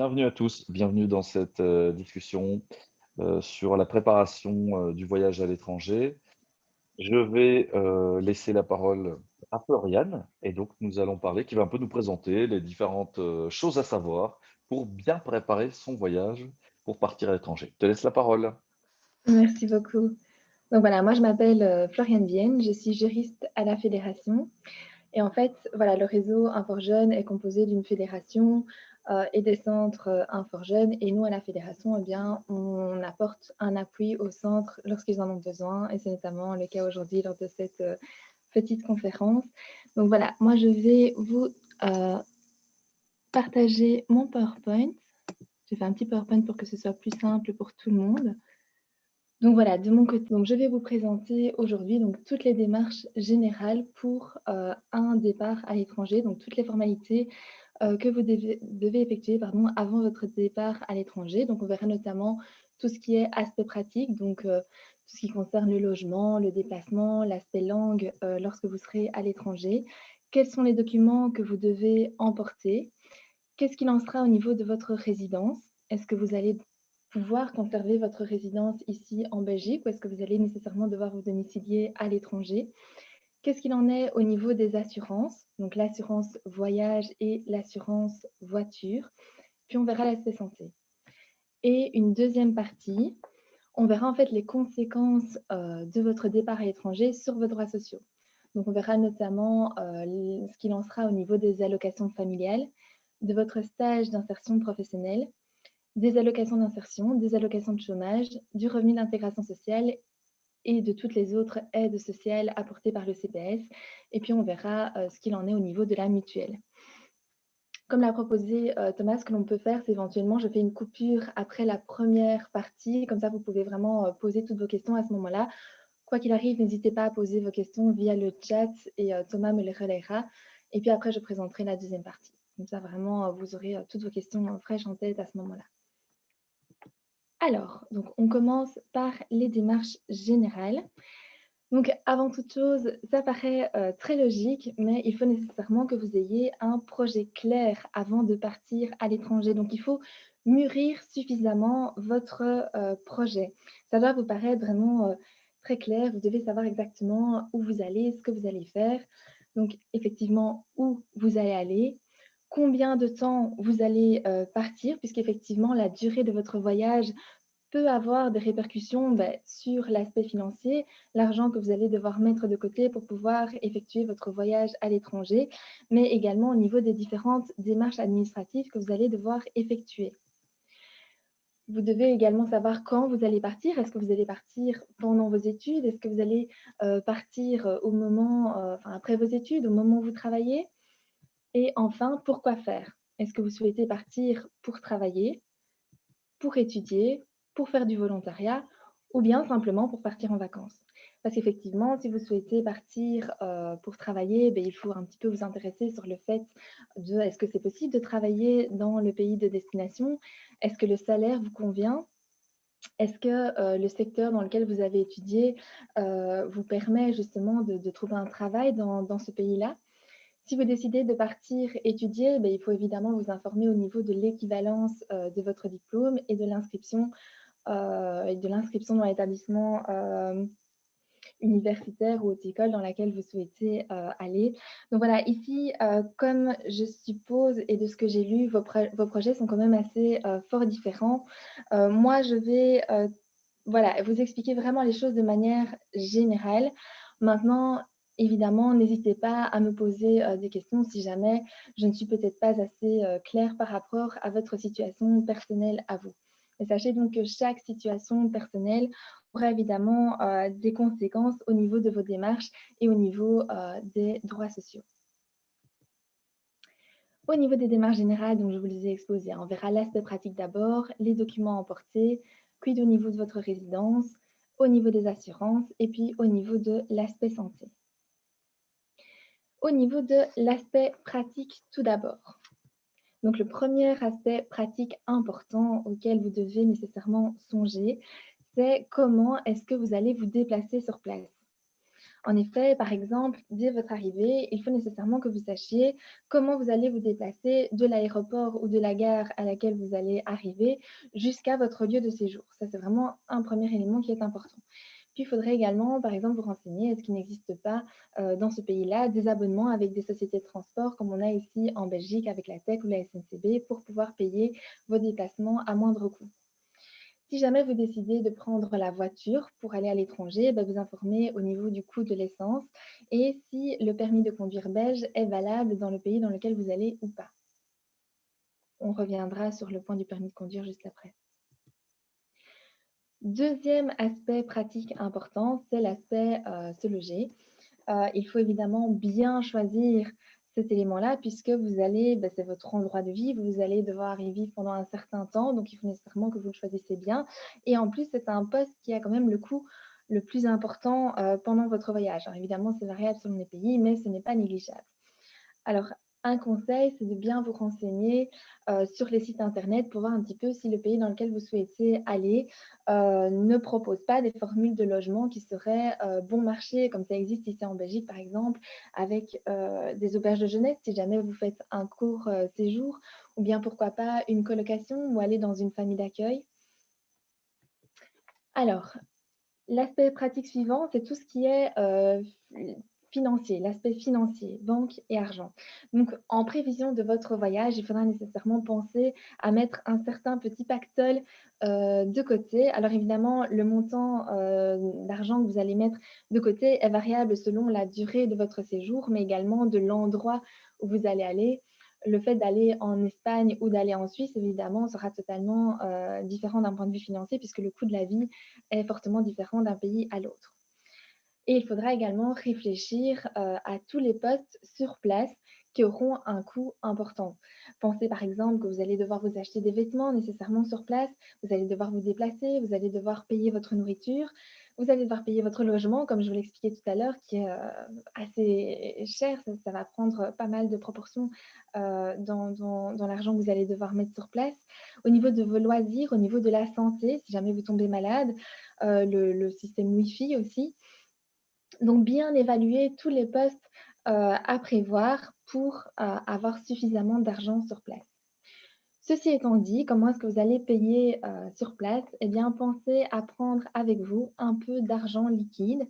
Bienvenue à tous, bienvenue dans cette discussion sur la préparation du voyage à l'étranger. Je vais laisser la parole à Floriane et donc nous allons parler, qui va un peu nous présenter les différentes choses à savoir pour bien préparer son voyage pour partir à l'étranger. Je te laisse la parole. Merci beaucoup. Donc voilà, moi je m'appelle Floriane Vienne, je suis juriste à la fédération. Et en fait, voilà, le réseau Infor Jeunes est composé d'une fédération et des centres Infor Jeunes. Et nous, à la fédération, eh bien, on apporte un appui aux centres lorsqu'ils en ont besoin. Et c'est notamment le cas aujourd'hui lors de cette petite conférence. Donc voilà, moi je vais vous partager mon PowerPoint. J'ai fait un petit PowerPoint pour que ce soit plus simple pour tout le monde. Donc voilà, de mon côté, donc je vais vous présenter aujourd'hui donc toutes les démarches générales pour un départ à l'étranger, donc toutes les formalités que vous devez effectuer avant votre départ à l'étranger. Donc on verra notamment tout ce qui est aspect pratique, donc tout ce qui concerne le logement, le déplacement, l'aspect langue lorsque vous serez à l'étranger. Quels sont les documents que vous devez emporter? Qu'est-ce qu'il en sera au niveau de votre résidence? Est-ce que vous allez pouvoir conserver votre résidence ici en Belgique ou est-ce que vous allez nécessairement devoir vous domicilier à l'étranger? Qu'est-ce qu'il en est au niveau des assurances? Donc l'assurance voyage et l'assurance voiture. Puis on verra l'aspect santé. Et une deuxième partie, on verra en fait les conséquences de votre départ à l'étranger sur vos droits sociaux. Donc on verra notamment ce qu'il en sera au niveau des allocations familiales, de votre stage d'insertion professionnelle, des allocations d'insertion, des allocations de chômage, du revenu d'intégration sociale et de toutes les autres aides sociales apportées par le CPS. Et puis on verra ce qu'il en est au niveau de la mutuelle. Comme l'a proposé Thomas, ce que l'on peut faire, c'est éventuellement, je fais une coupure après la première partie. Comme ça, vous pouvez vraiment poser toutes vos questions à ce moment-là. Quoi qu'il arrive, n'hésitez pas à poser vos questions via le chat et Thomas me les relayera. Et puis après, je présenterai la deuxième partie. Comme ça, vraiment, vous aurez toutes vos questions fraîches en tête à ce moment-là. Alors, donc on commence par les démarches générales. Donc, avant toute chose, ça paraît très logique, mais il faut nécessairement que vous ayez un projet clair avant de partir à l'étranger. Donc, il faut mûrir suffisamment votre projet. Ça doit vous paraître vraiment très clair. Vous devez savoir exactement où vous allez, ce que vous allez faire. Donc, effectivement, où vous allez aller, combien de temps vous allez partir, puisqu'effectivement, la durée de votre voyage peut avoir des répercussions sur l'aspect financier, l'argent que vous allez devoir mettre de côté pour pouvoir effectuer votre voyage à l'étranger, mais également au niveau des différentes démarches administratives que vous allez devoir effectuer. Vous devez également savoir quand vous allez partir. Est-ce que vous allez partir pendant vos études? Est-ce que vous allez partir au moment, après vos études, au moment où vous travaillez? Et enfin, pourquoi faire? Est-ce que vous souhaitez partir pour travailler, pour étudier, pour faire du volontariat ou bien simplement pour partir en vacances. Parce qu'effectivement, si vous souhaitez partir pour travailler, il faut un petit peu vous intéresser sur le fait de est-ce que c'est possible de travailler dans le pays de destination? Est-ce que le salaire vous convient? Est-ce que le secteur dans lequel vous avez étudié vous permet justement de trouver un travail dans ce pays-là? Si vous décidez de partir étudier, il faut évidemment vous informer au niveau de l'équivalence de votre diplôme et de l'inscription dans l'établissement universitaire ou haute école dans laquelle vous souhaitez aller. Donc voilà, ici, comme je suppose et de ce que j'ai lu, vos projets sont quand même assez fort différents. Moi, je vais voilà, vous expliquer vraiment les choses de manière générale. Maintenant, évidemment, n'hésitez pas à me poser des questions si jamais je ne suis peut-être pas assez claire par rapport à votre situation personnelle à vous. Mais sachez donc que chaque situation personnelle aura évidemment des conséquences au niveau de vos démarches et au niveau des droits sociaux. Au niveau des démarches générales, donc je vous les ai exposées, on verra l'aspect pratique d'abord, les documents à emporter, puis au niveau de votre résidence, au niveau des assurances et puis au niveau de l'aspect santé. Au niveau de l'aspect pratique tout d'abord. Donc le premier aspect pratique important auquel vous devez nécessairement songer, c'est comment est-ce que vous allez vous déplacer sur place. En effet, par exemple, dès votre arrivée, il faut nécessairement que vous sachiez comment vous allez vous déplacer de l'aéroport ou de la gare à laquelle vous allez arriver jusqu'à votre lieu de séjour. Ça, c'est vraiment un premier élément qui est important. Puis, il faudrait également, par exemple, vous renseigner, est-ce qu'il n'existe pas dans ce pays-là des abonnements avec des sociétés de transport comme on a ici en Belgique avec la TEC ou la SNCB pour pouvoir payer vos déplacements à moindre coût. Si jamais vous décidez de prendre la voiture pour aller à l'étranger, bah, vous informez au niveau du coût de l'essence et si le permis de conduire belge est valable dans le pays dans lequel vous allez ou pas. On reviendra sur le point du permis de conduire juste après. Deuxième aspect pratique important, c'est l'aspect se loger. Il faut évidemment bien choisir cet élément-là puisque vous allez, bah, c'est votre endroit de vie, vous allez devoir y vivre pendant un certain temps, donc il faut nécessairement que vous le choisissiez bien. Et en plus, c'est un poste qui a quand même le coût le plus important pendant votre voyage. Alors évidemment, c'est variable selon les pays, mais ce n'est pas négligeable. Alors, un conseil, c'est de bien vous renseigner sur les sites internet pour voir un petit peu si le pays dans lequel vous souhaitez aller ne propose pas des formules de logement qui seraient bon marché, comme ça existe ici en Belgique par exemple, avec des auberges de jeunesse si jamais vous faites un court séjour, ou bien pourquoi pas une colocation ou aller dans une famille d'accueil. Alors, l'aspect pratique suivant, c'est tout ce qui est financier, l'aspect financier, banque et argent. Donc, en prévision de votre voyage, il faudra nécessairement penser à mettre un certain petit pactole de côté. Alors, évidemment, le montant d'argent que vous allez mettre de côté est variable selon la durée de votre séjour, mais également de l'endroit où vous allez aller. Le fait d'aller en Espagne ou d'aller en Suisse, évidemment, sera totalement différent d'un point de vue financier, puisque le coût de la vie est fortement différent d'un pays à l'autre. Et il faudra également réfléchir à tous les postes sur place qui auront un coût important. Pensez par exemple que vous allez devoir vous acheter des vêtements nécessairement sur place, vous allez devoir vous déplacer, vous allez devoir payer votre nourriture, vous allez devoir payer votre logement, comme je vous l'expliquais tout à l'heure, qui est assez cher. Ça va prendre pas mal de proportions dans l'argent que vous allez devoir mettre sur place. Au niveau de vos loisirs, au niveau de la santé, si jamais vous tombez malade, le système Wi-Fi aussi. Donc, bien évaluer tous les postes à prévoir pour avoir suffisamment d'argent sur place. Ceci étant dit, comment est-ce que vous allez payer sur place? Eh bien, pensez à prendre avec vous un peu d'argent liquide.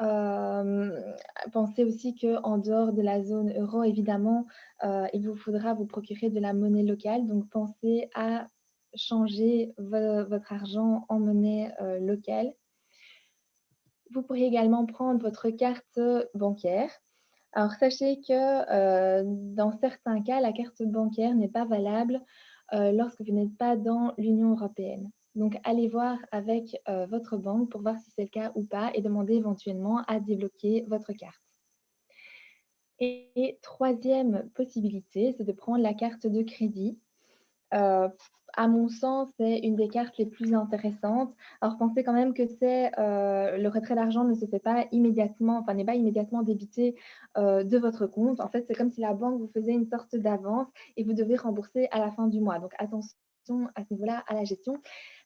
Euh, Pensez aussi qu'en dehors de la zone euro, évidemment, il vous faudra vous procurer de la monnaie locale. Donc, pensez à changer votre argent en monnaie locale. Vous pourriez également prendre votre carte bancaire. Alors, sachez que dans certains cas, la carte bancaire n'est pas valable lorsque vous n'êtes pas dans l'Union européenne. Donc, allez voir avec votre banque pour voir si c'est le cas ou pas et demandez éventuellement à débloquer votre carte. Et troisième possibilité, c'est de prendre la carte de crédit. À mon sens, c'est une des cartes les plus intéressantes. Alors, pensez quand même que le retrait d'argent ne se fait pas immédiatement, enfin, n'est pas immédiatement débité de votre compte. En fait, c'est comme si la banque vous faisait une sorte d'avance et vous devez rembourser à la fin du mois. Donc, attention à ce niveau-là, à la gestion.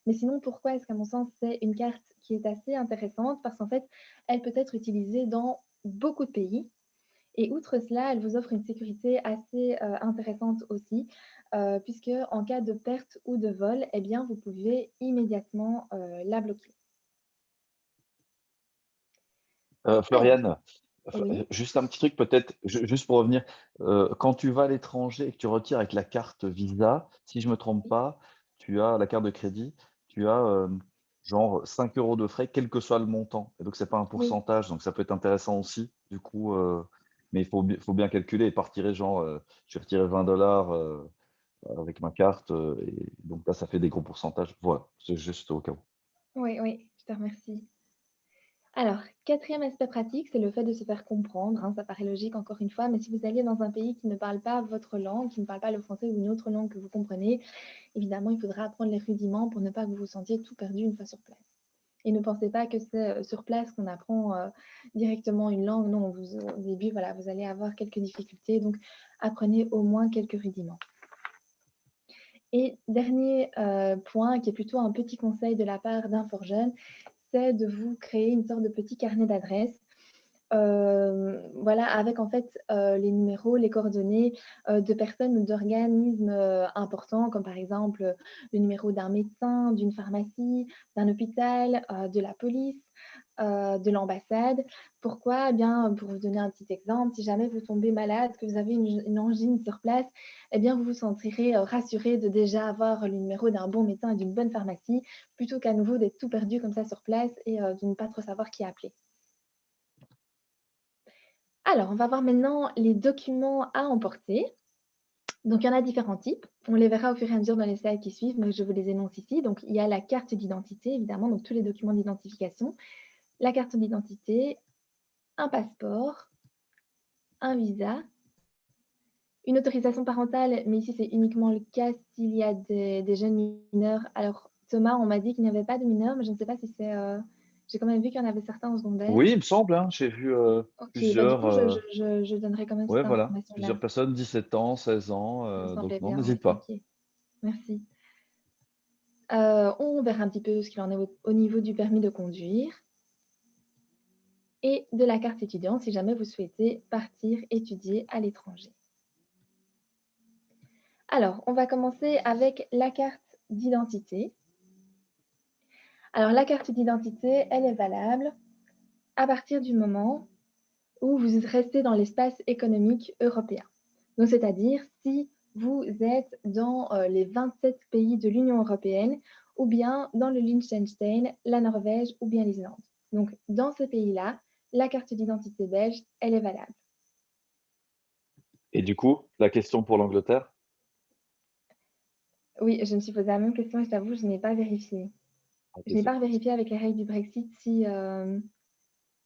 Mais sinon, pourquoi est-ce qu'à mon sens, c'est une carte qui est assez intéressante? Parce qu'en fait, elle peut être utilisée dans beaucoup de pays. Et outre cela, elle vous offre une sécurité assez intéressante aussi, puisque en cas de perte ou de vol, eh bien, vous pouvez immédiatement la bloquer. Alors, Floriane, oui, juste un petit truc peut-être, juste pour revenir, quand tu vas à l'étranger et que tu retires avec la carte Visa, si je me trompe oui, pas, tu as la carte de crédit, tu as, genre 5 € de frais, quel que soit le montant et donc c'est pas un oui. pourcentage, donc ça peut être intéressant aussi du coup, mais il faut bien calculer et pas retirer genre, je vais retirer 20 avec ma carte, et donc là, ça fait des gros pourcentages. Voilà, c'est juste au cas où. Oui, oui, je te remercie. Alors, quatrième aspect pratique, c'est le fait de se faire comprendre, hein, ça paraît logique encore une fois, mais si vous alliez dans un pays qui ne parle pas votre langue, qui ne parle pas le français ou une autre langue que vous comprenez, évidemment, il faudra apprendre les rudiments pour ne pas que vous vous sentiez tout perdu une fois sur place. Et ne pensez pas que c'est sur place qu'on apprend directement une langue. Non, au début, voilà, vous allez avoir quelques difficultés, donc apprenez au moins quelques rudiments. Et dernier point, qui est plutôt un petit conseil de la part d'un fort jeune, c'est de vous créer une sorte de petit carnet d'adresses. voilà, avec en fait, les numéros, les coordonnées, de personnes ou d'organismes, importants comme par exemple, le numéro d'un médecin, d'une pharmacie, d'un hôpital, de la police, de l'ambassade. Pourquoi? Eh bien, pour vous donner un petit exemple, si jamais vous tombez malade, que vous avez une angine sur place, eh bien, vous vous sentirez, rassuré de déjà avoir le numéro d'un bon médecin et d'une bonne pharmacie, plutôt qu'à nouveau d'être tout perdu comme ça sur place et de ne pas trop savoir qui appeler. Alors, on va voir maintenant les documents à emporter. Donc, il y en a différents types. On les verra au fur et à mesure dans les slides qui suivent, mais je vous les énonce ici. Donc, il y a la carte d'identité, évidemment, donc tous les documents d'identification. La carte d'identité, un passeport, un visa, une autorisation parentale, mais ici, c'est uniquement le cas s'il y a des jeunes mineurs. Alors, Thomas, on m'a dit qu'il n'y avait pas de mineurs, mais je ne sais pas si c'est... j'ai quand même vu qu'il y en avait certains en secondaire. Oui, il me semble, hein, j'ai vu, Ok, bah du plusieurs, coup, je donnerai quand même ouais, cette voilà, information-là. plusieurs personnes, 17 ans, 16 ans, Ça me donc semblait non, bien, oui. n'hésite pas. Ok, merci. On verra un petit peu ce qu'il en est au niveau du permis de conduire et de la carte étudiante si jamais vous souhaitez partir étudier à l'étranger. Alors, on va commencer avec la carte d'identité. Alors, la carte d'identité, elle est valable à partir du moment où vous restez dans l'espace économique européen. Donc, c'est-à-dire si vous êtes dans les 27 pays de l'Union européenne ou bien dans le Liechtenstein, la Norvège ou bien l'Islande. Donc, dans ces pays-là, la carte d'identité belge, elle est valable. Et du coup, la question pour l'Angleterre? Oui, je me suis posé la même question et je t'avoue, je n'ai pas vérifié. OK, Je n'ai c'est pas parti. vérifié avec les règles du Brexit si, si elle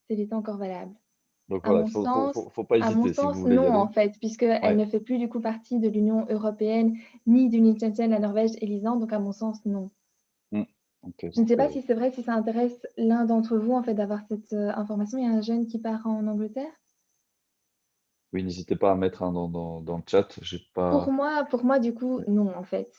était encore valable. Donc À voilà, mon sens faut pas à mon hésiter si vous sens, voulez y non, aller. en fait, puisqu'elle Ouais, ne fait plus du coup partie de l'Union européenne, ni du Liechtenstein, la Norvège et l'Islande, donc à mon sens, non. mmh, OK, Je ne sais parfait, pas oui. si c'est vrai, si ça intéresse l'un d'entre vous, en fait, d'avoir cette, information. Il y a un jeune qui part en Angleterre? Oui, n'hésitez pas à mettre, hein, dans le chat, j'ai pas Pour moi, du coup, ouais. non, en fait,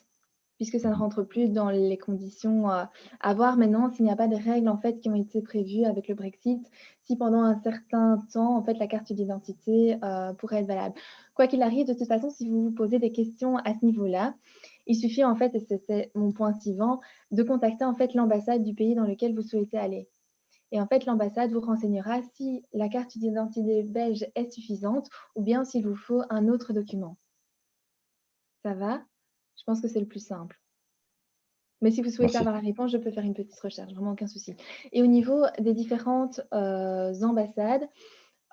puisque ça ne Mmh. rentre plus dans les conditions, à voir maintenant s'il n'y a pas de règles, en fait, qui ont été prévues avec le Brexit, si pendant un certain temps, en fait, la carte d'identité, pourrait être valable. Quoi qu'il arrive, de toute façon, si vous vous posez des questions à ce niveau-là, il suffit, en fait, et c'était mon point suivant, de contacter, en fait, l'ambassade du pays dans lequel vous souhaitez aller. Et en fait, l'ambassade vous renseignera si la carte d'identité belge est suffisante ou bien s'il vous faut un autre document. Ça va? Je pense que c'est le plus simple. Mais si vous souhaitez Merci. avoir la réponse, je peux faire une petite recherche, vraiment aucun souci. Et au niveau des différentes, ambassades,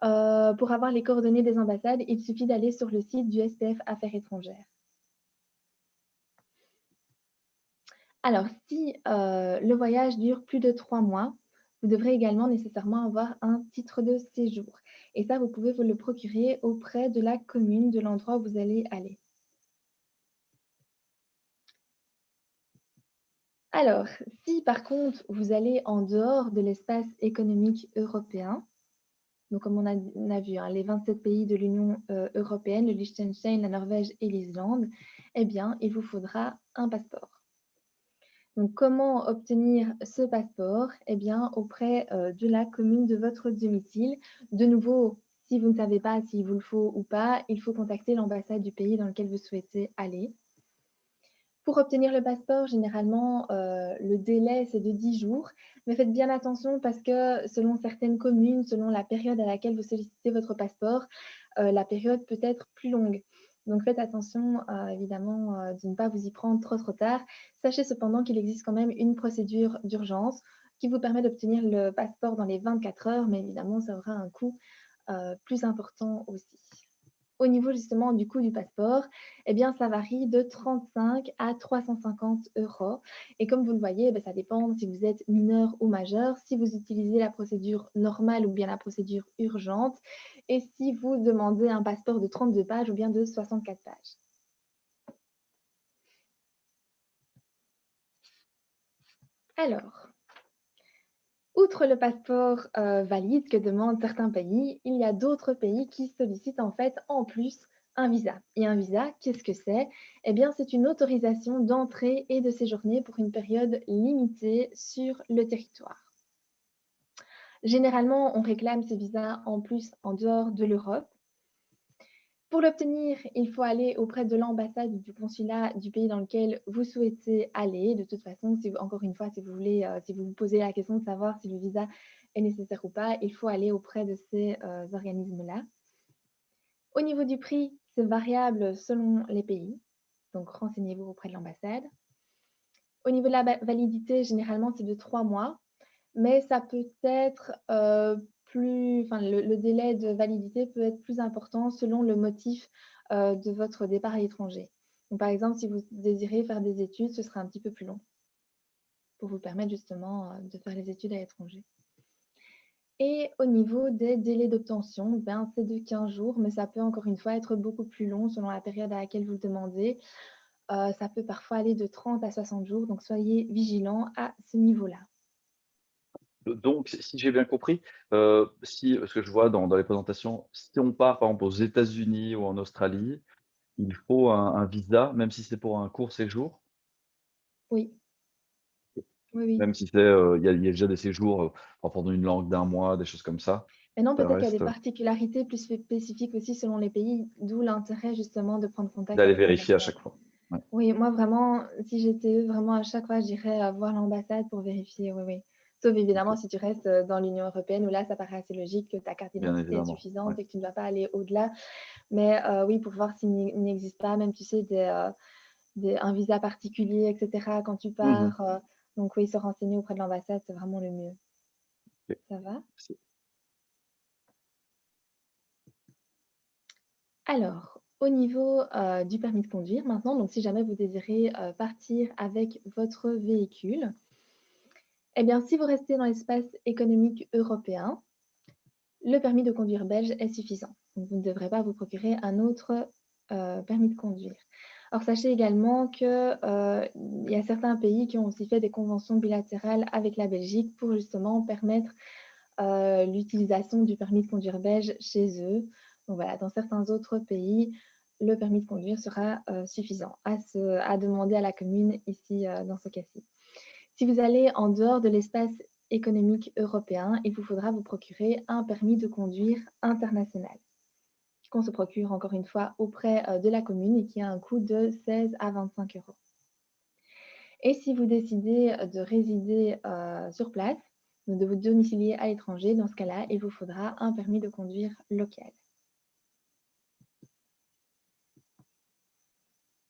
pour avoir les coordonnées des ambassades, il suffit d'aller sur le site du SPF Affaires étrangères. Alors si, le voyage dure plus de 3 mois, vous devrez également nécessairement avoir un titre de séjour et ça, vous pouvez vous le procurer auprès de la commune de l'endroit où vous allez aller. Alors, si par contre vous allez en dehors de l'espace économique européen, donc comme on a vu, hein, les 27 pays de l'Union, européenne, le Liechtenstein, la Norvège et l'Islande, eh bien, il vous faudra un passeport. Donc comment obtenir ce passeport? Eh bien, auprès, de la commune de votre domicile. De nouveau, si vous ne savez pas s'il vous le faut ou pas, il faut contacter l'ambassade du pays dans lequel vous souhaitez aller. Pour obtenir le passeport, généralement, le délai, c'est de 10 jours, mais faites bien attention parce que selon certaines communes, selon la période à laquelle vous sollicitez votre passeport, la période peut être plus longue. Donc faites attention, évidemment, de ne pas vous y prendre trop tard. Sachez cependant qu'il existe quand même une procédure d'urgence qui vous permet d'obtenir le passeport dans les 24 heures, mais évidemment, ça aura un coût, plus important aussi. Au niveau justement du coût du passeport, eh bien, ça varie de 35 à 350 € et comme vous le voyez, ça dépend si vous êtes mineur ou majeur, si vous utilisez la procédure normale ou bien la procédure urgente et si vous demandez un passeport de 32 pages ou bien de 64 pages. Alors, outre le passeport, valide que demandent certains pays, il y a d'autres pays qui sollicitent en fait en plus un visa. Et un visa, qu'est-ce que c'est? Eh bien, c'est une autorisation d'entrée et de séjourner pour une période limitée sur le territoire. Généralement, on réclame ces visas en plus en dehors de l'Europe. Pour l'obtenir, il faut aller auprès de l'ambassade ou du consulat du pays dans lequel vous souhaitez aller. De toute façon, si vous encore une fois, si vous voulez, si vous vous posez la question de savoir si le visa est nécessaire ou pas, il faut aller auprès de ces, organismes-là. Au niveau du prix, c'est variable selon les pays, donc renseignez-vous auprès de l'ambassade. Au niveau de la validité, généralement, c'est de 3 mois, mais ça peut être, plus enfin le délai de validité peut être plus important selon le motif, de votre départ à l'étranger. Donc par exemple, si vous désirez faire des études, ce sera un petit peu plus long pour vous permettre justement, de faire les études à l'étranger. Et au niveau des délais d'obtention, ben, c'est de 15 jours, mais ça peut encore une fois être beaucoup plus long selon la période à laquelle vous le demandez. Ça peut parfois aller de 30 à 60 jours, donc soyez vigilants à ce niveau-là. Donc si j'ai bien compris, si parce que je vois dans les présentations, si on part par exemple aux États-Unis ou en Australie, il faut un visa, même si c'est pour un court séjour? Oui, oui, oui. Même si c'est, il y a déjà des séjours, pour apprendre une langue d'un mois, des choses comme ça? Maintenant, Ça peut-être qu'il y a des reste, particularités plus spécifiques aussi selon les pays, d'où l'intérêt justement de prendre contact d'aller avec vérifier à l'ambassade. chaque fois. Ouais, Oui, moi vraiment, si j'étais eux, vraiment à chaque fois, j'irais, voir l'ambassade pour vérifier, oui, oui. Sauf évidemment OK, si tu restes, dans l'Union européenne où là, ça paraît assez logique que ta carte bien d'identité est évidemment, ouais. suffisante et que tu ne dois pas aller au-delà. Mais, oui, pour voir s'il n'existe pas même, tu sais, un visa particulier et cetera quand tu Mmh. pars, donc oui, se renseigner auprès de l'ambassade, c'est vraiment le mieux. OK. Ça va? C'est Alors, au niveau, du permis de conduire maintenant, donc si jamais vous désirez, partir avec votre véhicule, eh bien, si vous restez dans l'espace économique européen, le permis de conduire belge est suffisant. Donc vous ne devrez pas vous procurer un autre, permis de conduire. Alors sachez également que, il y a certains pays qui ont aussi fait des conventions bilatérales avec la Belgique pour justement permettre, l'utilisation du permis de conduire belge chez eux. Donc voilà, dans certains autres pays, le permis de conduire sera, suffisant à demander à la commune ici, dans ce cas-ci. Si vous allez en dehors de l'espace économique européen, il vous faudra vous procurer un permis de conduire international, qu'on se procure encore une fois auprès, de la commune et qui a un coût de 16 à 25 euros. Et si vous décidez, de résider, sur place, donc de vous domicilier à l'étranger, dans ce cas-là, il vous faudra un permis de conduire local.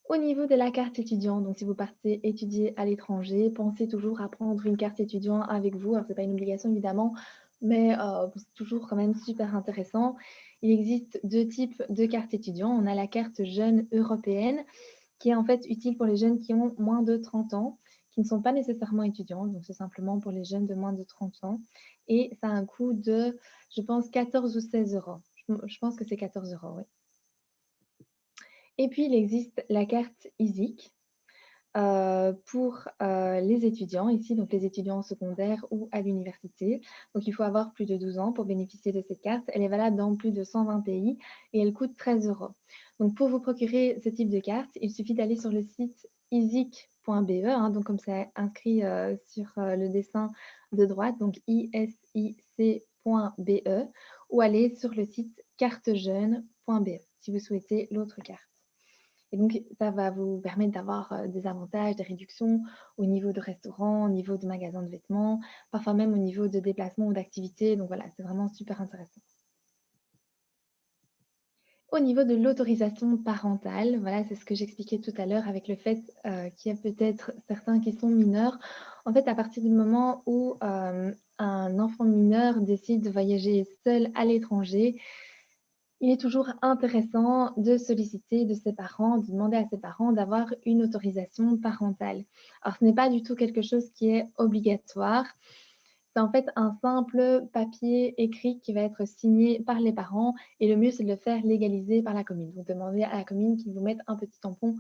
Au niveau de la carte étudiant, donc si vous partez étudier à l'étranger, pensez toujours à prendre une carte étudiant avec vous. Alors c'est pas une obligation évidemment, mais c'est toujours quand même super intéressant. Il existe 2 types de cartes étudiants. On a la carte jeune européenne qui est en fait utile pour les jeunes qui ont moins de 30 ans, qui ne sont pas nécessairement étudiants, donc c'est simplement pour les jeunes de moins de 30 ans et ça a un coût de, je pense 14 ou 16 €. Je pense que c'est 14 €, oui. Et puis il existe la carte EASIC, pour, les étudiants ici, donc les étudiants en secondaire ou à l'université. Donc il faut avoir plus de 12 ans pour bénéficier de cette carte. Elle est valable dans plus de 120 pays et elle coûte 13 €. Donc pour vous procurer ce type de carte, il suffit d'aller sur le site isic.be, hein, donc comme c'est inscrit, sur, le dessin de droite, donc isic.be ou aller sur le site cartejeune.be si vous souhaitez l'autre carte. Et donc, ça va vous permettre d'avoir, des avantages, des réductions au niveau de restaurants, au niveau de magasins de vêtements, parfois même au niveau de déplacements ou d'activités. Donc voilà, c'est vraiment super intéressant. Au niveau de l'autorisation parentale, voilà, c'est ce que j'expliquais tout à l'heure avec le fait, qu'il y a peut-être certains qui sont mineurs. En fait, à partir du moment où, un enfant mineur décide de voyager seul à l'étranger, il est toujours intéressant de solliciter de ses parents, de demander à ses parents d'avoir une autorisation parentale. Alors, ce n'est pas du tout quelque chose qui est obligatoire. C'est en fait un simple papier écrit qui va être signé par les parents et le mieux, c'est de le faire légaliser par la commune. Donc, demander à la commune qu'ils vous mettent un petit tampon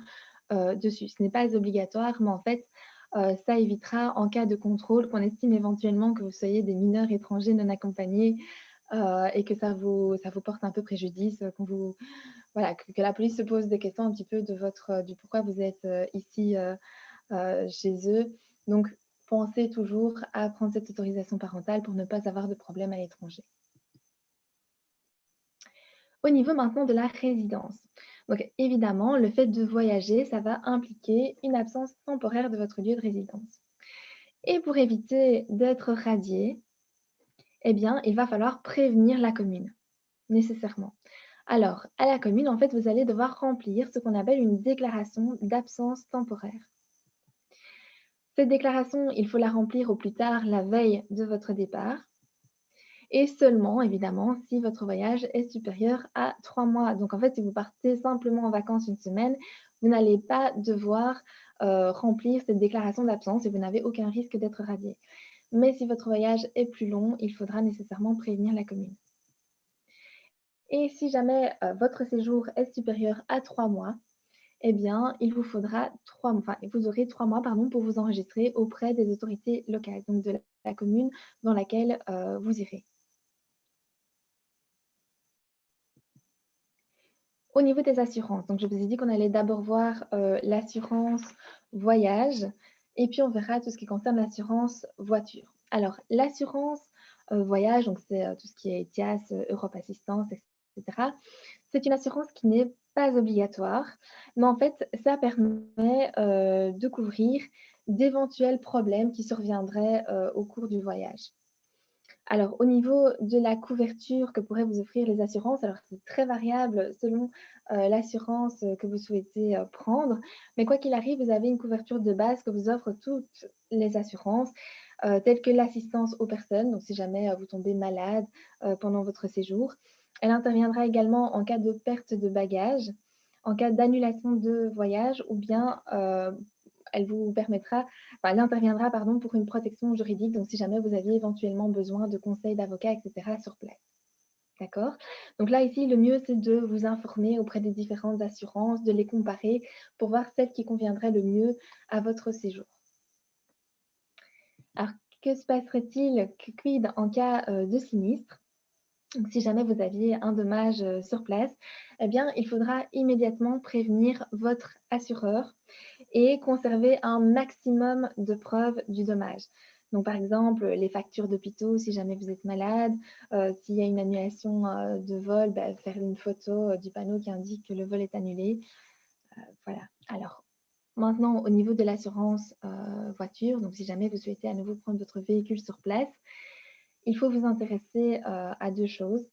dessus. Ce n'est pas obligatoire, mais en fait, ça évitera en cas de contrôle qu'on estime éventuellement que vous soyez des mineurs étrangers non accompagnés et que ça vous porte un peu préjudice, qu'on vous voilà, que la police se pose des questions un petit peu de votre, du pourquoi vous êtes, ici, chez eux. Donc pensez toujours à prendre cette autorisation parentale pour ne pas avoir de problème à l'étranger. Au niveau maintenant de la résidence. Donc évidemment, le fait de voyager, ça va impliquer une absence temporaire de votre lieu de résidence. Et pour éviter d'être radié, eh bien, il va falloir prévenir la commune, nécessairement. Alors, à la commune, en fait, vous allez devoir remplir ce qu'on appelle une déclaration d'absence temporaire. Cette déclaration, il faut la remplir au plus tard la veille de votre départ et seulement, évidemment, si votre voyage est supérieur à 3 mois. Donc, en fait, si vous partez simplement en vacances une semaine, vous n'allez pas devoir remplir cette déclaration d'absence et vous n'avez aucun risque d'être radié. Mais si votre voyage est plus long, il faudra nécessairement prévenir la commune. Et si jamais votre séjour est supérieur à 3 mois, eh bien, il vous faudra vous aurez 3 mois pardon, pour vous enregistrer auprès des autorités locales, donc de la commune dans laquelle vous irez. Au niveau des assurances, donc je vous ai dit qu'on allait d'abord voir l'assurance voyage et puis on verra tout ce qui concerne l'assurance voiture. Alors, l'assurance voyage, donc c'est tout ce qui est ETIAS, Europe Assistance, etc. C'est une assurance qui n'est pas obligatoire, mais en fait, ça permet de couvrir d'éventuels problèmes qui surviendraient au cours du voyage. Alors, au niveau de la couverture que pourraient vous offrir les assurances, alors c'est très variable selon l'assurance que vous souhaitez prendre, mais quoi qu'il arrive, vous avez une couverture de base que vous offrent toutes les assurances, telles que l'assistance aux personnes, donc si jamais vous tombez malade pendant votre séjour. Elle interviendra également en cas de perte de bagages, en cas d'annulation de voyage ou bien elle vous permettra, enfin, elle interviendra pardon, pour une protection juridique, donc si jamais vous aviez éventuellement besoin de conseils d'avocats, etc. sur place. D'accord? Donc là, ici, le mieux, c'est de vous informer auprès des différentes assurances, de les comparer pour voir celle qui conviendrait le mieux à votre séjour. Alors, que se passerait-il, quid en cas de sinistre? Donc, si jamais vous aviez un dommage sur place, eh bien, il faudra immédiatement prévenir votre assureur et conserver un maximum de preuves du dommage. Donc, par exemple, les factures d'hôpitaux si jamais vous êtes malade, s'il y a une annulation de vol, faire une photo du panneau qui indique que le vol est annulé. Voilà. Alors, maintenant, au niveau de l'assurance voiture, donc si jamais vous souhaitez à nouveau prendre votre véhicule sur place, il faut vous intéresser à deux choses.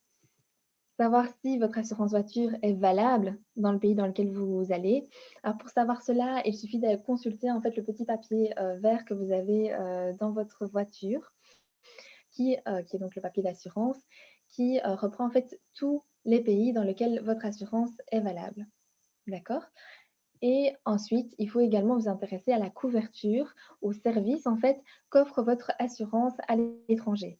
Savoir si votre assurance voiture est valable dans le pays dans lequel vous allez. Alors pour savoir cela, il suffit de consulter en fait le petit papier vert que vous avez dans votre voiture, qui est donc le papier d'assurance, qui reprend en fait tous les pays dans lesquels votre assurance est valable. D'accord? Et ensuite, il faut également vous intéresser à la couverture, au service en fait qu'offre votre assurance à l'étranger.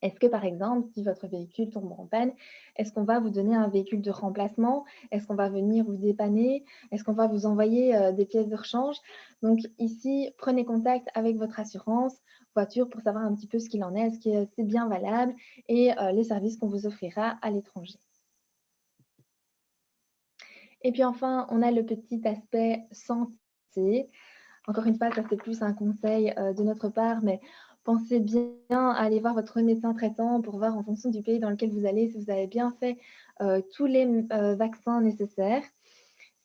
Est-ce que, par exemple, si votre véhicule tombe en panne, est-ce qu'on va vous donner un véhicule de remplacement? Est-ce qu'on va venir vous dépanner? Est-ce qu'on va vous envoyer des pièces de rechange? Donc ici, prenez contact avec votre assurance voiture pour savoir un petit peu ce qu'il en est, est-ce que c'est bien valable et les services qu'on vous offrira à l'étranger. Et puis enfin, on a le petit aspect santé. Encore une fois, ça c'est plus un conseil de notre part, mais pensez bien à aller voir votre médecin traitant pour voir en fonction du pays dans lequel vous allez si vous avez bien fait tous les vaccins nécessaires.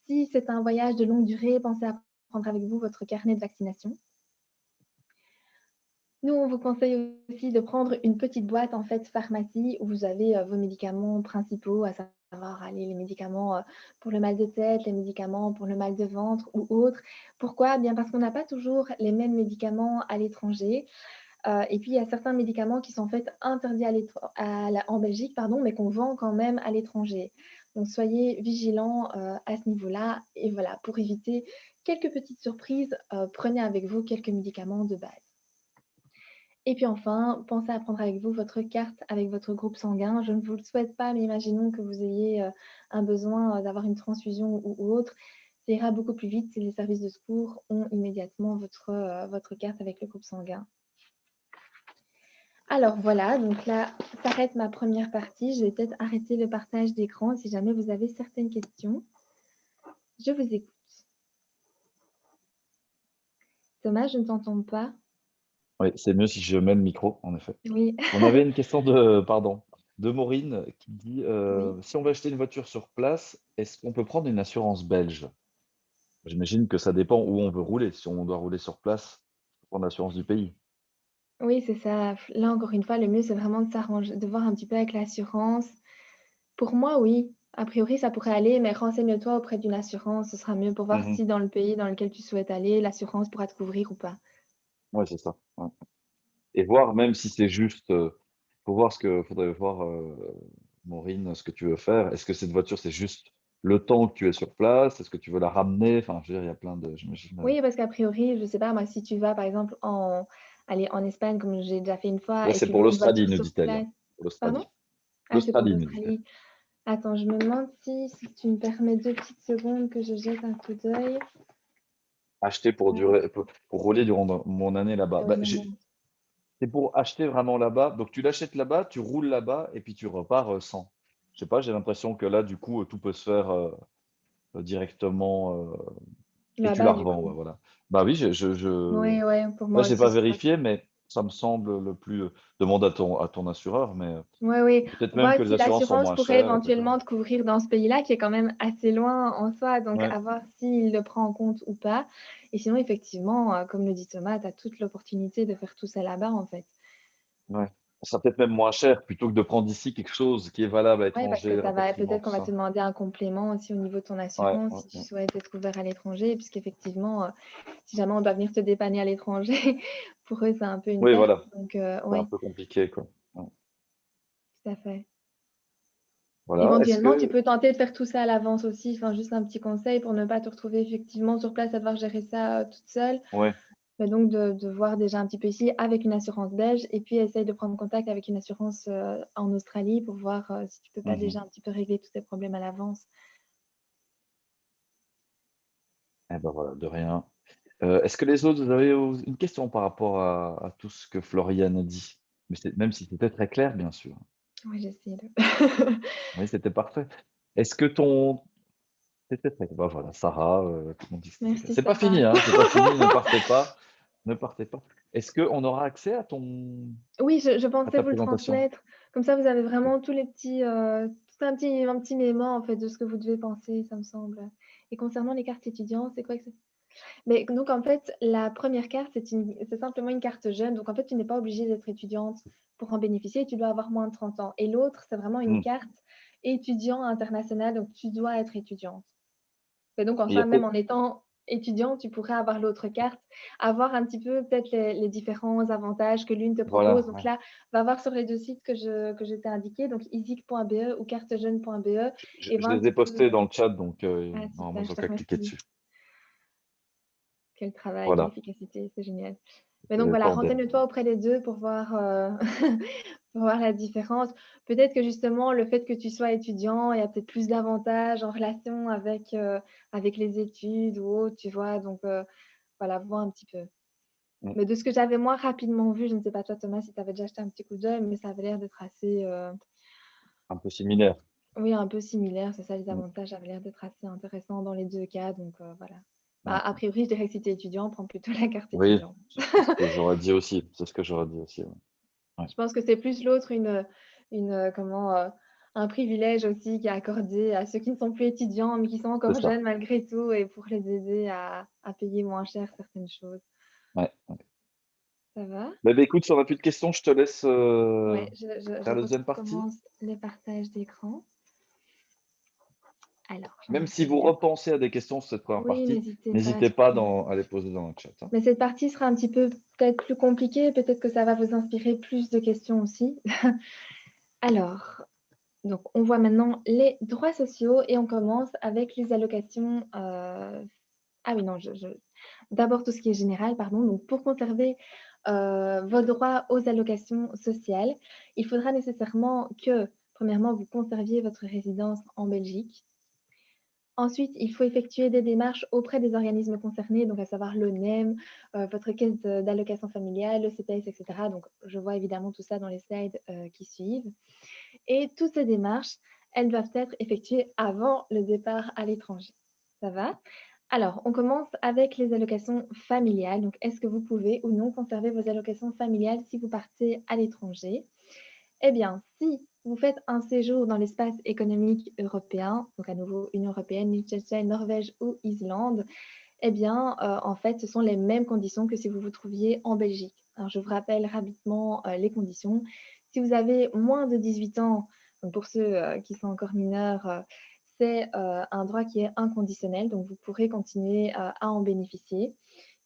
Si c'est un voyage de longue durée, pensez à prendre avec vous votre carnet de vaccination. Nous, on vous conseille aussi de prendre une petite boîte en fait pharmacie où vous avez vos médicaments principaux, à savoir allez, les médicaments pour le mal de tête, les médicaments pour le mal de ventre ou autres. Pourquoi? Bien parce qu'on n'a pas toujours les mêmes médicaments à l'étranger. Et puis, il y a certains médicaments qui sont en fait interdits en Belgique, pardon, mais qu'on vend quand même à l'étranger. Donc, soyez vigilants à ce niveau-là. Et voilà, pour éviter quelques petites surprises, prenez avec vous quelques médicaments de base. Et puis enfin, pensez à prendre avec vous votre carte avec votre groupe sanguin. Je ne vous le souhaite pas, mais imaginons que vous ayez un besoin d'avoir une transfusion ou autre. Ça ira beaucoup plus vite si les services de secours ont immédiatement votre carte avec le groupe sanguin. Alors voilà, donc là s'arrête ma première partie. Je vais peut-être arrêter le partage d'écran si jamais vous avez certaines questions. Je vous écoute. Thomas, je ne t'entends pas. Oui, c'est mieux si je mets le micro, en effet. Oui, On avait une question de pardon, de Maureen qui dit, oui. «Si on veut acheter une voiture sur place, est-ce qu'on peut prendre une assurance belge?» J'imagine que ça dépend où on veut rouler. Si on doit rouler sur place, faut prendre l'assurance du pays. Oui, c'est ça. Là, encore une fois, le mieux, c'est vraiment de s'arranger de voir un petit peu avec l'assurance. Pour moi, oui. A priori, ça pourrait aller, mais renseigne-toi auprès d'une assurance. Ce sera mieux pour voir Mmh. si dans le pays dans lequel tu souhaites aller, l'assurance pourra te couvrir ou pas. Ouais, c'est ça, ouais, et voir même si c'est juste, faut voir ce que faudrait voir, Maureen, ce que tu veux faire. Est-ce que cette voiture, c'est juste le temps que tu es sur place? Est-ce que tu veux la ramener? Enfin, je veux dire, il y a plein de j'imagine, Oui, parce qu'a priori, je sais pas moi, si tu vas, par exemple, en Espagne, comme j'ai déjà fait une là, fois et c'est tu pour loues une l'Australie, voiture nous sur dit-elle, place. pour l'Australie. Pardon? Ah, c'est pour L'Australie, nous dit-elle. l'Australie. Attends, je me demande si tu me permets 2 petites secondes que je jette un coup d'œil. Acheter pour durer pour rouler durant mon année là-bas. Oui, Bah, non, j'ai non. c'est pour acheter vraiment là-bas, donc tu l'achètes là-bas, tu roules là-bas et puis tu repars, sans. Je sais pas, j'ai l'impression que là, du coup, tout peut se faire, directement, et tu la Là-bas, du revends, ouais, coup. voilà. Bah oui, je Oui, ouais, pour là, moi j'ai aussi, pas ce sera vérifié, mais ça me semble le plus, demande à ton assureur, mais, oui, oui. peut-être même Voir que les si assurances sont l'assurance moins pourrait chères et cetera. éventuellement te couvrir dans ce pays-là, qui est quand même assez loin en soi, donc Ouais, à voir s'il le prend en compte ou pas. Et sinon, effectivement, comme le dit Thomas, tu as toute l'opportunité de faire tout ça là-bas, en fait. ouais. Ça sera peut-être même moins cher plutôt que de prendre ici quelque chose qui est valable à Ouais, parce l'étranger, que le ça va rapatriement, peut-être tout qu'on va te ça. demander un complément aussi au niveau de ton Ouais, assurance, ouais, si tu ouais. souhaites être couvert à l'étranger, puisqu'effectivement, si jamais on doit venir te dépanner à l'étranger, pour eux, c'est un peu une Oui, perte. voilà, Donc, c'est un ouais, peu compliqué, quoi. Ouais. tout à fait. Voilà, est-ce Éventuellement, tu que peux tenter de faire tout ça à l'avance aussi. Enfin, juste un petit conseil pour ne pas te retrouver effectivement sur place à devoir gérer ça, toute seule. ouais. Bah, donc de voir déjà un petit peu ici avec une assurance belge et puis essaye de prendre contact avec une assurance, en Australie pour voir, si tu peux pas Mmh. déjà un petit peu régler tous tes problèmes à l'avance. Eh ben, voilà, de rien. Est-ce que les autres, vous avez une question par rapport à tout ce que Florian a dit? Mais c'est même si c'était très clair, bien sûr. Ouais, j'essaie de Oui, c'était parfait. Est-ce que ton c'était très bah, voilà, Sarah, tout le monde dit que c'était très clair. merci C'est pas fini, Sarah. hein, c'est pas fini, ne partez pas, ne partez pas. Est-ce qu'on aura accès Oui, je à pensais ta vous le présentation? transmettre. Comme ça, vous avez OK. vraiment tous les petits, tout un petit mémo en fait de ce que vous devez penser, ça me semble. Et concernant les cartes étudiants, c'est quoi que c'est? Mais donc en fait, la première carte, c'est simplement une carte jeune. Donc en fait, tu n'es pas obligée d'être étudiante pour en bénéficier, tu dois avoir moins de 30 ans. Et l'autre, c'est vraiment une Mmh. carte étudiant international, donc tu dois être étudiante. Et donc en Et il y soi, a même peut-être en étant étudiant, tu pourrais avoir l'autre carte, avoir un petit peu peut-être les différents avantages que l'une te propose. voilà, Donc ouais. là, va voir sur les 2 sites que je t'ai indiqués, donc easic.be ou cartejeune.be et Je vois un les ai petit peu, postés dans le chat, donc ah normalement, super, ils je ont te qu'à cliquer remercie. dessus. Quel travail, quelle Voilà, efficacité, c'est génial. Mais donc c'est voilà, bordel. renseigne-toi auprès des 2 pour voir, pour voir la différence. Peut-être que justement le fait que tu sois étudiant, il y a peut-être plus d'avantages en relation avec les études ou autre, tu vois? Donc voilà, vois un petit peu. Mmh. Mais de ce que j'avais moi rapidement vu, je ne sais pas toi Thomas si tu avais déjà jeté un petit coup d'œil, mais ça avait l'air d'être assez, Un peu similaire. oui un peu similaire, c'est ça les Mmh. avantages avaient l'air d'être assez intéressants dans les 2 cas donc voilà. Bah, Ouais. a priori, je dirais que si tu es étudiant, prends plutôt la carte Oui, étudiant. c'est ce que j'aurais dit aussi, c'est ce que j'aurais dit aussi, ouais. Ouais, Je pense que c'est plus l'autre comment, un privilège aussi qui est accordé à ceux qui ne sont plus étudiants, mais qui sont c'est encore ça. jeunes malgré tout et pour les aider à payer moins cher certaines choses. Ouais, ouais. Ça va? Bah, écoute, si on a plus de questions, je te laisse, Ouais, je faire la deuxième partie. recommence le partage d'écran. Alors, j'en Même si vous accélère. repensez à des questions sur cette première Oui, partie, n'hésitez pas, n'hésitez tout pas à fait. à les poser dans le chat, hein. Mais cette partie sera un petit peu peut-être plus compliquée, peut-être que ça va vous inspirer plus de questions aussi. Alors, donc on voit maintenant les droits sociaux et on commence avec les allocations, ah oui, non, je d'abord tout ce qui est général, pardon. Donc pour conserver, vos droits aux allocations sociales, il faudra nécessairement que, premièrement, vous conserviez votre résidence en Belgique. Ensuite, il faut effectuer des démarches auprès des organismes concernés, donc à savoir l'ONEM, votre caisse d'allocation familiale, le CPS et cetera. Donc je vois évidemment tout ça dans les slides, qui suivent et toutes ces démarches, elles doivent être effectuées avant le départ à l'étranger. Ça va? Alors, on commence avec les allocations familiales. Donc, est-ce que vous pouvez ou non conserver vos allocations familiales si vous partez à l'étranger? Eh bien, si vous faites un séjour dans l'espace économique européen, donc à nouveau Union européenne, Liechtenstein, Norvège ou Islande, eh bien, en fait, ce sont les mêmes conditions que si vous vous trouviez en Belgique. Alors, je vous rappelle rapidement, les conditions. Si vous avez moins de 18 ans, donc pour ceux, qui sont encore mineurs, c'est, un droit qui est inconditionnel, donc vous pourrez continuer, à en bénéficier.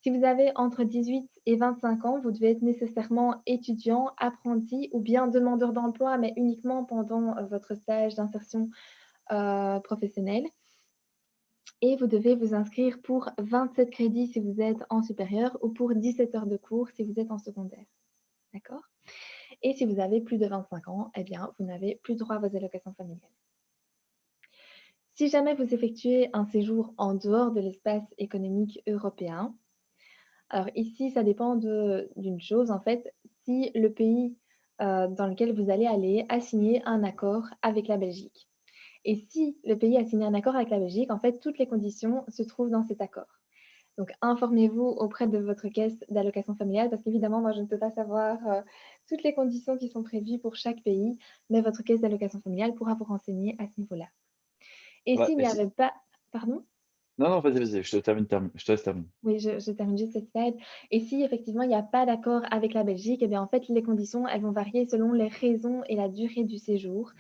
Si vous avez entre 18 et 25 ans, vous devez être nécessairement étudiant, apprenti ou bien demandeur d'emploi, mais uniquement pendant, votre stage d'insertion, professionnelle. Et vous devez vous inscrire pour 27 crédits si vous êtes en supérieur ou pour 17 heures de cours si vous êtes en secondaire. D'accord? Et si vous avez plus de 25 ans, eh bien, vous n'avez plus droit à vos allocations familiales. Si jamais vous effectuez un séjour en dehors de l'espace économique européen, alors ici, ça dépend d'une chose, en fait, si le pays dans lequel vous allez aller a signé un accord avec la Belgique. Et si le pays a signé un accord avec la Belgique, en fait, toutes les conditions se trouvent dans cet accord. Donc, informez-vous auprès de votre caisse d'allocation familiale parce qu'évidemment, moi, je ne peux pas savoir toutes les conditions qui sont prévues pour chaque pays, mais votre caisse d'allocation familiale pourra vous renseigner à ce niveau-là. Et Ouais, s'il et n'y si avait pas... Pardon? non, non, vas-y, vas-y, je te laisse terminer. Oui, je termine juste cette slide. Et si effectivement il n'y a pas d'accord avec la Belgique, eh bien en fait les conditions elles vont varier selon les raisons et la durée du séjour.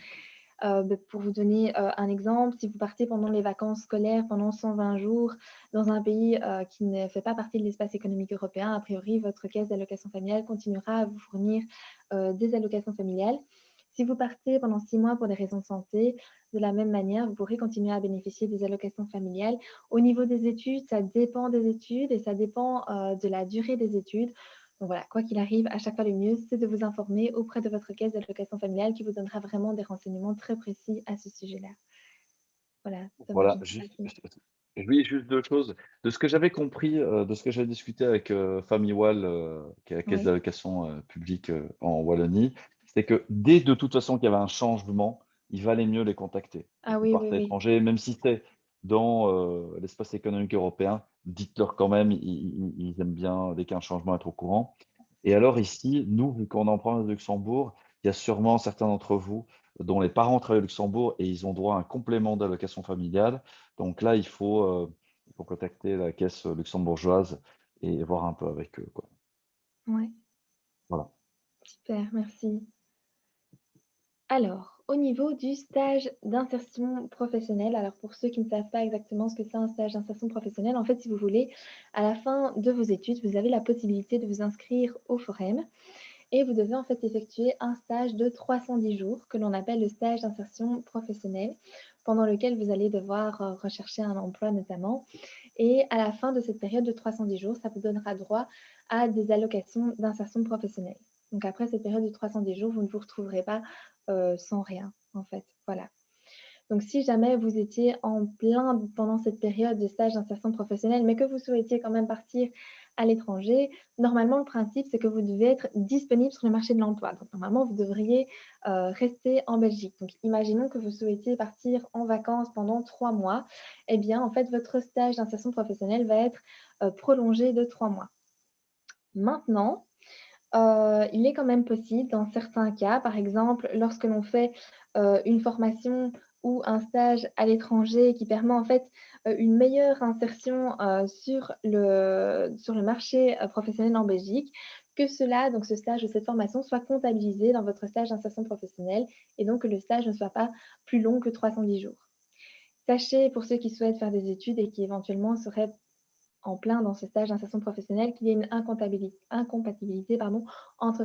Pour vous donner, un exemple, si vous partez pendant les vacances scolaires pendant 120 jours dans un pays, qui ne fait pas partie de l'espace économique européen, a priori, votre caisse d'allocation familiale continuera à vous fournir, des allocations familiales. Si vous partez pendant 6 mois pour des raisons de santé, de la même manière, vous pourrez continuer à bénéficier des allocations familiales. Au niveau des études, ça dépend des études et ça dépend, de la durée des études. Donc voilà, quoi qu'il arrive, à chaque fois, le mieux, c'est de vous informer auprès de votre caisse d'allocation familiale qui vous donnera vraiment des renseignements très précis à ce sujet-là. Voilà, Thomas, je Voilà, ne sais pas juste si... oui, juste 2 choses. De ce que j'avais compris, de ce que j'avais discuté avec, Famille Wall, qui est la caisse Oui. d'allocation, publique, en Wallonie, c'est que dès de toute façon qu'il y avait un changement, il valait mieux les contacter. Donc Ah vous oui, oui, partez à oui. l'étranger, même si c'est dans, l'espace économique européen, dites-leur quand même, ils aiment bien dès qu'il y a un changement être au courant. Et alors ici, nous, vu qu'on est en province de Luxembourg, il y a sûrement certains d'entre vous dont les parents travaillent au Luxembourg et ils ont droit à un complément d'allocation familiale. Donc là, il faut contacter la caisse luxembourgeoise et voir un peu avec eux, quoi. Ouais, Voilà. super, merci. Alors, au niveau du stage d'insertion professionnelle, alors pour ceux qui ne savent pas exactement ce que c'est un stage d'insertion professionnelle, en fait, si vous voulez, à la fin de vos études, vous avez la possibilité de vous inscrire au Forum et vous devez en fait effectuer un stage de 310 jours que l'on appelle le stage d'insertion professionnelle, pendant lequel vous allez devoir rechercher un emploi notamment. Et à la fin de cette période de 310 jours, ça vous donnera droit à des allocations d'insertion professionnelle. Donc après cette période de 310 jours, vous ne vous retrouverez pas sans rien, en fait. Voilà. Donc, si jamais vous étiez en plein pendant cette période de stage d'insertion professionnelle, mais que vous souhaitiez quand même partir à l'étranger, normalement, le principe, c'est que vous devez être disponible sur le marché de l'emploi. Donc, normalement, vous devriez rester en Belgique. Donc, imaginons que vous souhaitiez partir en vacances pendant 3 mois. Eh bien, en fait, votre stage d'insertion professionnelle va être prolongé de 3 mois. Maintenant, il est quand même possible dans certains cas, par exemple, lorsque l'on fait, une formation ou un stage à l'étranger qui permet en fait, une meilleure insertion, sur le marché, professionnel en Belgique, que cela donc ce stage ou cette formation soit comptabilisé dans votre stage d'insertion professionnelle et donc que le stage ne soit pas plus long que 310 jours. Sachez pour ceux qui souhaitent faire des études et qui éventuellement seraient en plein dans ce stage d'insertion professionnelle qu'il y ait une incompatibilité pardon, entre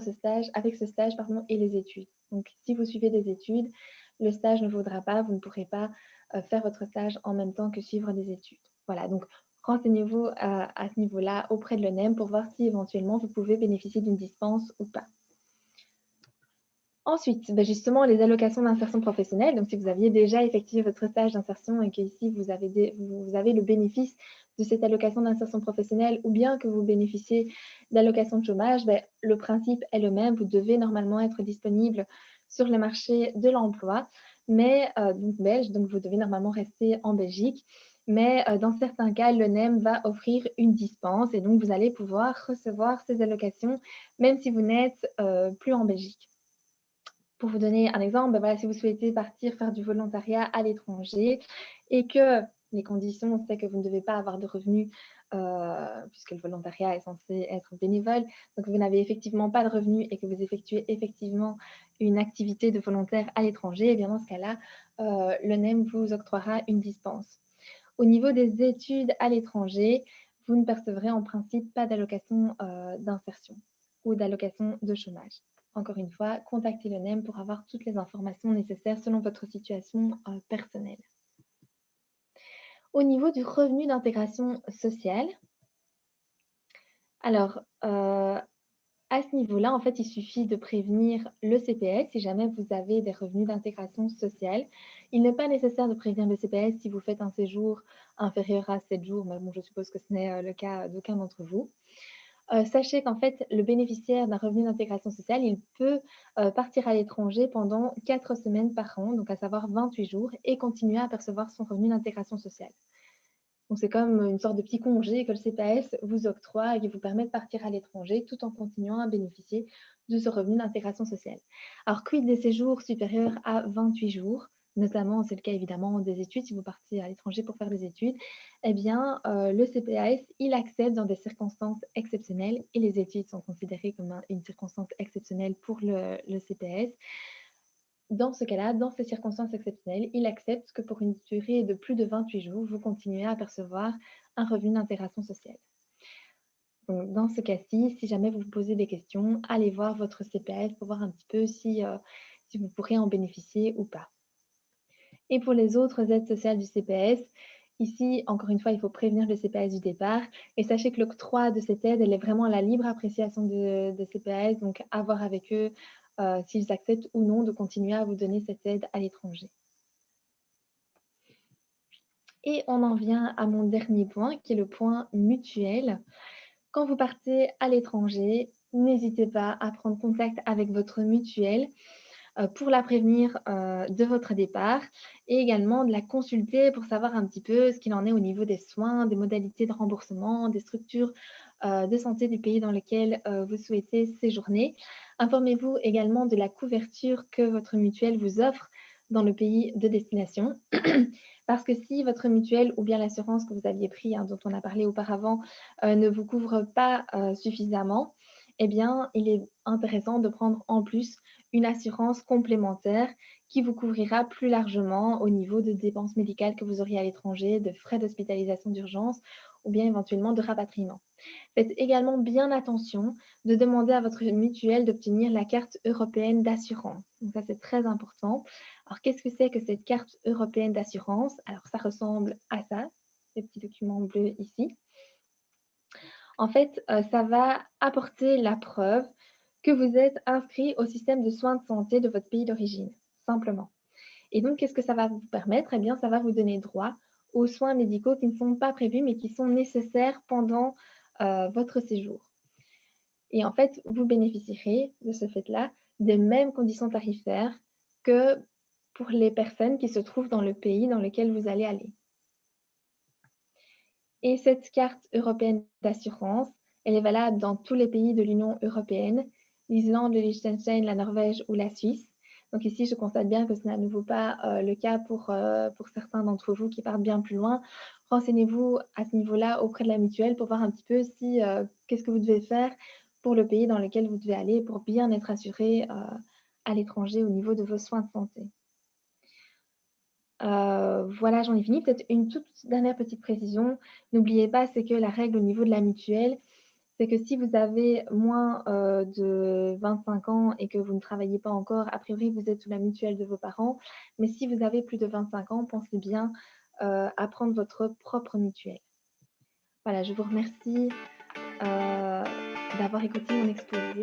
avec ce stage pardon, et les études. Donc, si vous suivez des études, le stage ne vaudra pas, vous ne pourrez pas faire votre stage en même temps que suivre des études. Voilà, donc renseignez-vous à ce niveau-là auprès de l'ONEM pour voir si éventuellement vous pouvez bénéficier d'une dispense ou pas. Ensuite, justement, les allocations d'insertion professionnelle. Donc, si vous aviez déjà effectué votre stage d'insertion et qu'ici, vous avez le bénéfice de cette allocation d'insertion professionnelle ou bien que vous bénéficiez d'allocations de chômage, le principe est le même. Vous devez normalement être disponible sur le marché de l'emploi, mais donc belge, donc vous devez normalement rester en Belgique. mais dans certains cas, l'ONEM va offrir une dispense et donc vous allez pouvoir recevoir ces allocations même si vous n'êtes plus en Belgique. Pour vous donner un exemple, bah, voilà, si vous souhaitez partir faire du volontariat à l'étranger et que les conditions, c'est que vous ne devez pas avoir de revenus, puisque le volontariat est censé être bénévole, donc vous n'avez effectivement pas de revenus et que vous effectuez effectivement une activité de volontaire à l'étranger, et bien dans ce cas-là, l'ONEM vous octroiera une dispense. Au niveau des études à l'étranger, vous ne percevrez en principe pas d'allocation, d'insertion ou d'allocation de chômage. Encore une fois, contactez l'ONEM pour avoir toutes les informations nécessaires selon votre situation, personnelle. Au niveau du revenu d'intégration sociale, alors, à ce niveau-là, en fait, il suffit de prévenir le CPS si jamais vous avez des revenus d'intégration sociale. Il n'est pas nécessaire de prévenir le CPS si vous faites un séjour inférieur à 7 jours, mais bon, je suppose que ce n'est, le cas d'aucun d'entre vous. Sachez qu'en fait, le bénéficiaire d'un revenu d'intégration sociale, il peut, partir à l'étranger pendant 4 semaines par an, donc à savoir 28 jours et continuer à percevoir son revenu d'intégration sociale. Donc c'est comme une sorte de petit congé que le CPS vous octroie et qui vous permet de partir à l'étranger tout en continuant à bénéficier de ce revenu d'intégration sociale. Alors quid des séjours supérieurs à 28 jours? Notamment, c'est le cas évidemment des études, si vous partez à l'étranger pour faire des études, eh bien, le CPAS, il accepte dans des circonstances exceptionnelles et les études sont considérées comme une circonstance exceptionnelle pour le CPAS. Dans ce cas-là, dans ces circonstances exceptionnelles, il accepte que pour une durée de plus de 28 jours, vous continuez à percevoir un revenu d'intégration sociale. Donc, dans ce cas-ci, si jamais vous vous posez des questions, allez voir votre CPAS pour voir un petit peu si vous pourrez en bénéficier ou pas. Et pour les autres aides sociales du CPS, ici, encore une fois, il faut prévenir le CPS du départ. Et sachez que l'octroi de cette aide, elle est vraiment à la libre appréciation de CPS, donc à voir avec eux s'ils acceptent ou non de continuer à vous donner cette aide à l'étranger. Et on en vient à mon dernier point, qui est le point mutuel. Quand vous partez à l'étranger, n'hésitez pas à prendre contact avec votre mutuelle pour la prévenir de votre départ et également de la consulter pour savoir un petit peu ce qu'il en est au niveau des soins, des modalités de remboursement, des structures de santé du pays dans lequel vous souhaitez séjourner. Informez-vous également de la couverture que votre mutuelle vous offre dans le pays de destination. Parce que si votre mutuelle ou bien l'assurance que vous aviez pris, dont on a parlé auparavant, ne vous couvre pas suffisamment, eh bien, il est intéressant de prendre en plus une assurance complémentaire qui vous couvrira plus largement au niveau de dépenses médicales que vous auriez à l'étranger, de frais d'hospitalisation d'urgence ou bien éventuellement de rapatriement. Faites également bien attention de demander à votre mutuelle d'obtenir la carte européenne d'assurance. Donc ça, c'est très important. Alors, qu'est-ce que c'est que cette carte européenne d'assurance? Alors, ça ressemble à ça, ces petits documents bleus ici. En fait, ça va apporter la preuve que vous êtes inscrit au système de soins de santé de votre pays d'origine, simplement. Et donc, qu'est-ce que ça va vous permettre? Eh bien, ça va vous donner droit aux soins médicaux qui ne sont pas prévus, mais qui sont nécessaires pendant votre séjour. Et en fait, vous bénéficierez de ce fait-là des mêmes conditions tarifaires que pour les personnes qui se trouvent dans le pays dans lequel vous allez aller. Et cette carte européenne d'assurance, elle est valable dans tous les pays de l'Union européenne, l'Islande, le Liechtenstein, la Norvège ou la Suisse. Donc ici, je constate bien que ce n'est à nouveau pas le cas pour certains d'entre vous qui partent bien plus loin. Renseignez-vous à ce niveau-là auprès de la mutuelle pour voir un petit peu si qu'est-ce que vous devez faire pour le pays dans lequel vous devez aller pour bien être assuré à l'étranger au niveau de vos soins de santé. Voilà, j'en ai fini. Peut-être une toute dernière petite précision. N'oubliez pas, c'est que la règle au niveau de la mutuelle, c'est que si vous avez moins, de 25 ans et que vous ne travaillez pas encore, a priori, vous êtes sous la mutuelle de vos parents. Mais si vous avez plus de 25 ans, pensez bien, à prendre votre propre mutuelle. Voilà, je vous remercie, d'avoir écouté mon exposé.